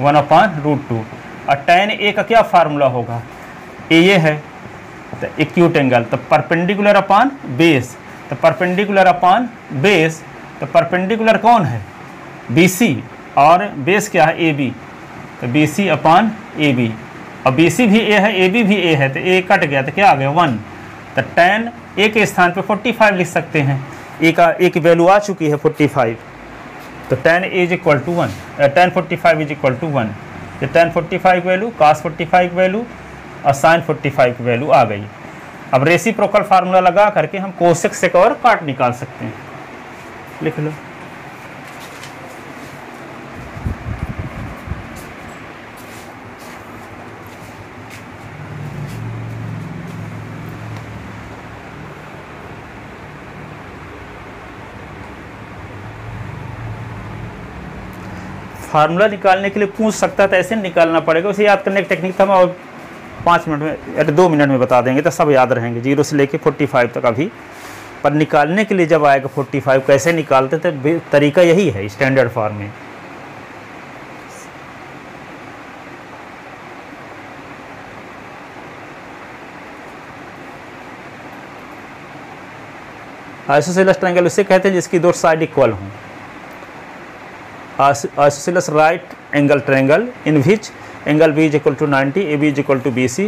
1/√2। और tan A का क्या फार्मूला होगा, A ये है, तो एक्यूट एंगल, तो परपेंडिकुलर अपॉन बेस, तो परपेंडिकुलर अपॉन बेस, तो परपेंडिकुलर कौन है, BC, और बेस क्या है, AB, तो BC अपॉन AB, और BC भी A है, AB भी A है, तो A कट गया तो क्या आ गया 1, तो tan A के स्थान पे 45 लिख सकते हैं, A की वैल्यू आ चुकी है 45, तो tan A is equal to 1, tan 45 is equal to 1, तो tan 45 वैल्यू, cos 45 वैल्यू और sin 45 वैल्यू आ गई। अब रेसिप्रोकल फार्मूला लगा करके हम कोसेक सेक और पार्ट निकाल सकते हैं, लिख लो। फार्मूला निकालने के लिए पूछ सकता था, ऐसे निकालना पड़ेगा, उसे याद करने की टेक्निक था, मैं और 5 मिनट में या 2 मिनट में बता देंगे तो सब याद रहेंगे, 0 से लेके 45 तक अभी। पर निकालने के लिए जब आएगा 45 कैसे निकालते थे, तरीका यही है स्टैंडर्ड फॉर्म में। आइसोसेलेस ट्रायंगल उसे कहते हैं जिसकी दो साइड इक्वल हों। Isosceles right angle triangle in which angle B is equal to 90, AB is equal to BC।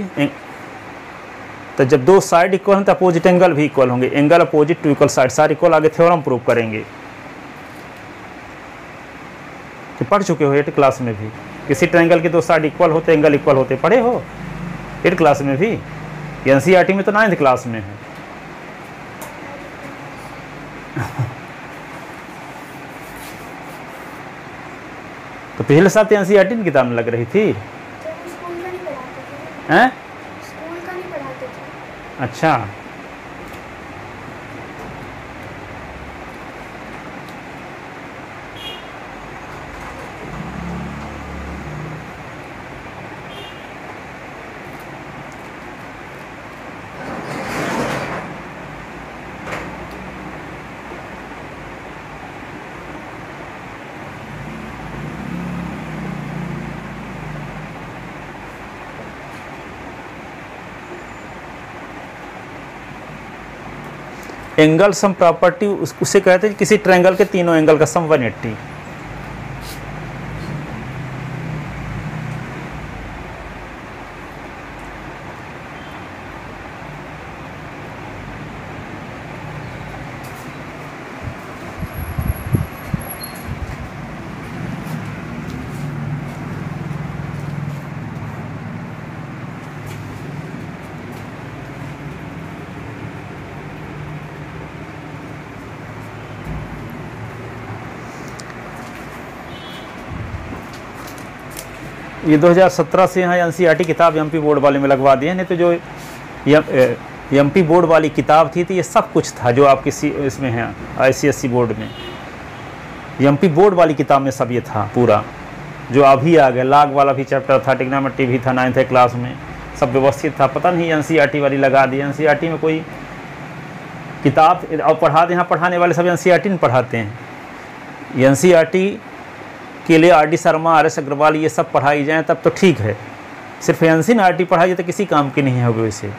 तो जब दो साइड इक्वल हैं तो अपोजिट एंगल भी इक्वल होंगे, angle opposite to equal side, सारे इक्वल, आगे थ्योरम प्रूव करेंगे कि पढ़ चुके हो 8 क्लास में भी, किसी ट्रायंगल के दो साइड इक्वल होते एंगल इक्वल होते, पढ़े हो 8 क्लास में भी, NCERT में तो 9th क्लास में है। तो पिछले साल तो NCERT की किताब में लग रही थी, हैं? अच्छा, एंगल सम प्रॉपर्टी उसे कहते हैं किसी ट्रायंगल के तीनों एंगल का सम 180। ये 2017 से यहाँ NCERT किताब MP बोर्ड वाले में लगवा दिए, नहीं तो जो MP बोर्ड वाली किताब थी तो ये सब कुछ था जो आपके इसमें है ICSE बोर्ड में, MP बोर्ड वाली किताब में सब ये था पूरा, जो अभी आ गया। लाग वाला भी चैप्टर था, ट्रिग्नोमेट्री भी था 9th क्लास में, सब व्यवस्थित था। पता नहीं NCERT वाली लगा दी, NCERT में कोई किताब और पढ़ा दे, यहाँ पढ़ाने वाले सब NCERT में पढ़ाते हैं। NCERT के लिए RD शर्मा, RS अग्रवाल ये सब पढ़ाई जाए तब तो ठीक है, सिर्फ NCERT पढ़ाई जाए तो किसी काम की नहीं होगी वैसे।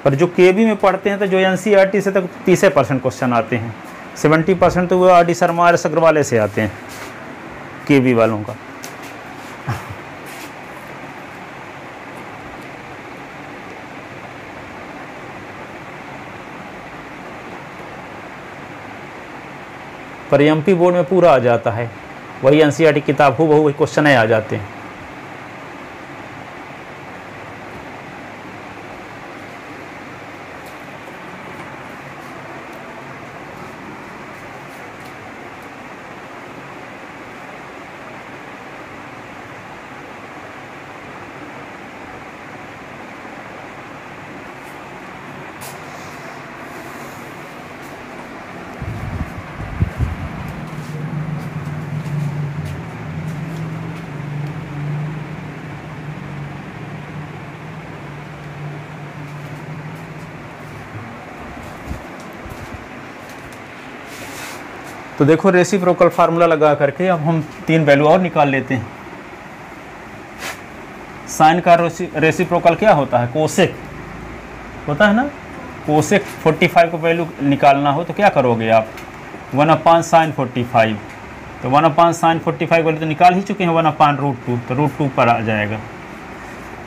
पर जो KB में पढ़ते हैं तो जो NCERT से तक 30% क्वेश्चन आते हैं, 70% तो वो RD शर्मा, RS अग्रवाल से आते हैं KB वालों का। पर MP बोर्ड में पूरा आ जाता है, वही NCERT किताब हो वही क्वेश्चन आ जाते हैं। तो देखो रेसिप्रोकल फार्मूला लगा करके अब हम 3 वैल्यू और निकाल लेते हैं। साइन का रेसिप्रोकल क्या होता है? कोसेक होता है ना। कोसेक 45 को वैल्यू निकालना हो तो क्या करोगे आप? 1/sin 45। तो 1/sin 45 वैल्यू तो निकाल ही चुके हैं 1/√2, तो √2 पर आ जाएगा।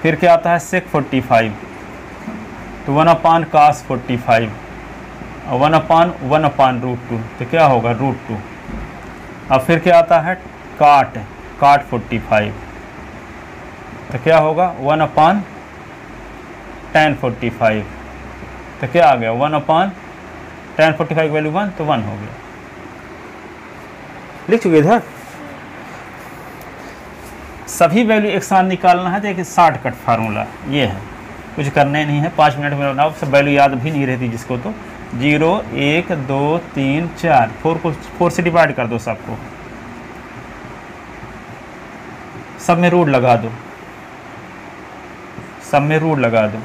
फिर क्या आता है? sec 45, तो 1/cos 45 और 1/1/√2, तो क्या होगा? √2। अब फिर क्या आता है? cot 45, तो क्या होगा? 1/tan 45, तो क्या आ गया? 1/tan 45 वैल्यू 1, तो 1 हो गया। लिख चुके इधर। सभी वैल्यू एक साथ निकालना है तो एक शॉर्टकट फार्मूला ये है, कुछ करने नहीं है, 5 मिनट में बनाओ। सब वैल्यू याद भी नहीं रहती जिसको, तो 0 1 2 3 4 4 को 4 से डिवाइड कर दो सबको, सब में रूट लगा दो, सब में रूट लगा दो,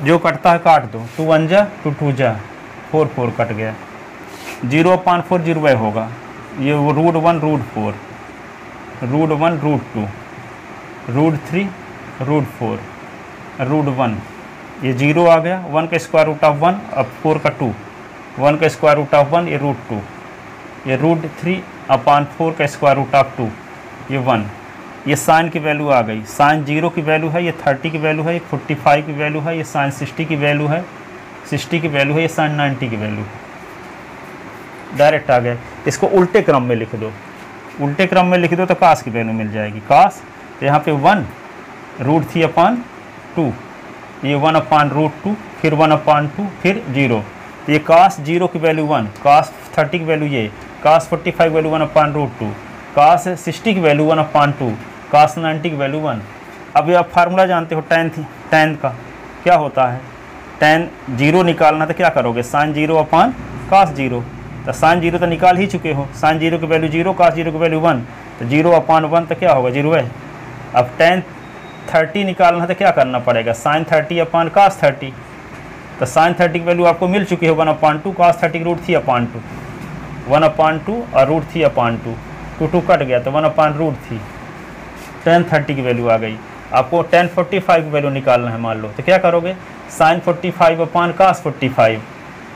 जो कटता है काट दो। 2 1 जा 2 2 जा 4 4 कट गया। 0/4 0 होगा, ये वो √1 √4 √1 √2 √3 √4 √1, ये 0 आ गया। 1 का स्क्वायर रूट ऑफ 1, अब 4 का 2, 1 का स्क्वायर रूट ऑफ 1, ये √2, ये √3/4 का स्क्वायर रूट ऑफ 2, ये 1। ये साइन की वैल्यू आ गई। साइन 0 की वैल्यू है, ये 30 की वैल्यू है, ये 45 की वैल्यू है, ये साइन 60 की वैल्यू है, 60 की वैल्यू है, ये साइन 90 की वैल्यू है। डायरेक्ट आ गए। इसको उल्टे क्रम में लिख दो, उल्टे क्रम में लिख दो तो कास की वैल्यू मिल जाएगी। कास, तो यहाँ पे 1 √3/2, ये 1/√2, फिर 1/2, फिर 0, तो ये कास 0 की वैल्यू 1, कास 30 की वैल्यू ये, कास 45 वैल्यू 1/√2, कास 60 की वैल्यू 1/2, कास 90 की वैल्यू 1। अब ये आप फार्मूला जानते हो tan का क्या होता है? tan 0 निकालना तो क्या करोगे? sin 0/cos 0, तो sin 0 तो निकाल ही चुके हो, sin 0 की वैल्यू 0, cos 0 की वैल्यू 1, तो 0/1 तो क्या होगा? 0 है। अब tan 30 निकालना तो क्या करना पड़ेगा? sin 30/cos 30, तो sin 30 की वैल्यू आपको मिल चुकी है 1/2, cos 30 की √3/2, 1/2 और √3/2, 2 कट गया तो 1/√3, tan 30 की वैल्यू आ गई। आपको tan 45 की वैल्यू निकालना है मान लो, तो क्या करोगे? sin 45/cos 45,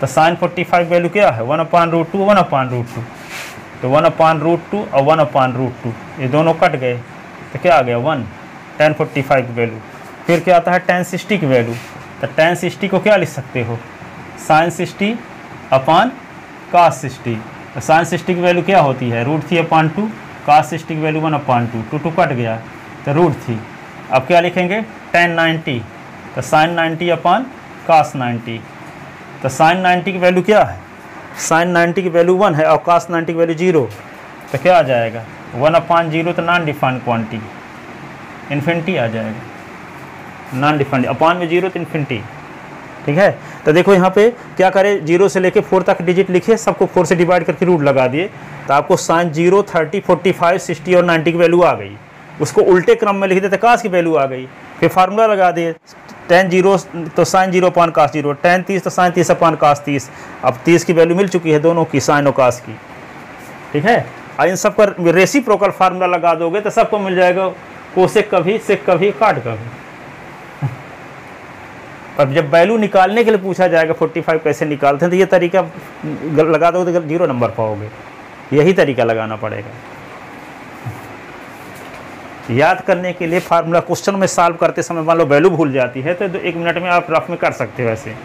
तो sin 45 वैल्यू क्या है? 1/√2 1/√2, तो 1/√2 और 1/√2 ये दोनों कट गए, तो क्या आ गया? 1 tan 45 की वैल्यू। फिर क्या आता है? tan 60 की वैल्यू, तो tan 60 को क्या लिख सकते हो? sin 60/cos 60, तो sin 60 की वैल्यू क्या होती है? √3/2, cos 60 की वैल्यू 1/2, 2 कट गया तो √3। अब क्या लिखेंगे? tan 90, तो sin 90/cos 90, तो sin 90 की वैल्यू क्या है? sin 90 की वैल्यू 1 है और cos 90 की वैल्यू 0, तो क्या आ जाएगा? 1/0, तो नॉन डिफाइंड क्वांटिटी, इन्फिनिटी आ जाएगा। नॉन डिफाइंड अपान में 0 तो इन्फिनिटी, ठीक है। तो देखो यहाँ पे क्या करें, 0 से लेके 4 तक डिजिट लिखे, सबको 4 से डिवाइड करके रूट लगा दिए, तो आपको sin 0 30 45 60 और 90 की वैल्यू आ गई। उसको उल्टे क्रम में लिख देते, cos की वैल्यू आ गई, फिर फार्मूला लगा दिए, tan 0 तो sin 0/cos 0, tan 30 तो sin 30/cos 30। अब 30 की वैल्यू मिल चुकी है दोनों की, sin और cos की, ठीक है। और इन सब पर रेसिप्रोकल फार्मूला लगा दोगे तो सबको मिल जाएगा, कोसेक का भी, सेक का भी, काट का भी। पर जब वैल्यू निकालने के लिए पूछा जाएगा 45 कैसे निकालते हैं, तो ये तरीका लगा दोगे तो 0 नंबर पाओगे, यही तरीका लगाना पड़ेगा। याद करने के लिए फार्मूला क्वेश्चन में सॉल्व करते समय मान लो वैल्यू भूल जाती है तो 1 मिनट में आप रफ में कर सकते हो ऐसे।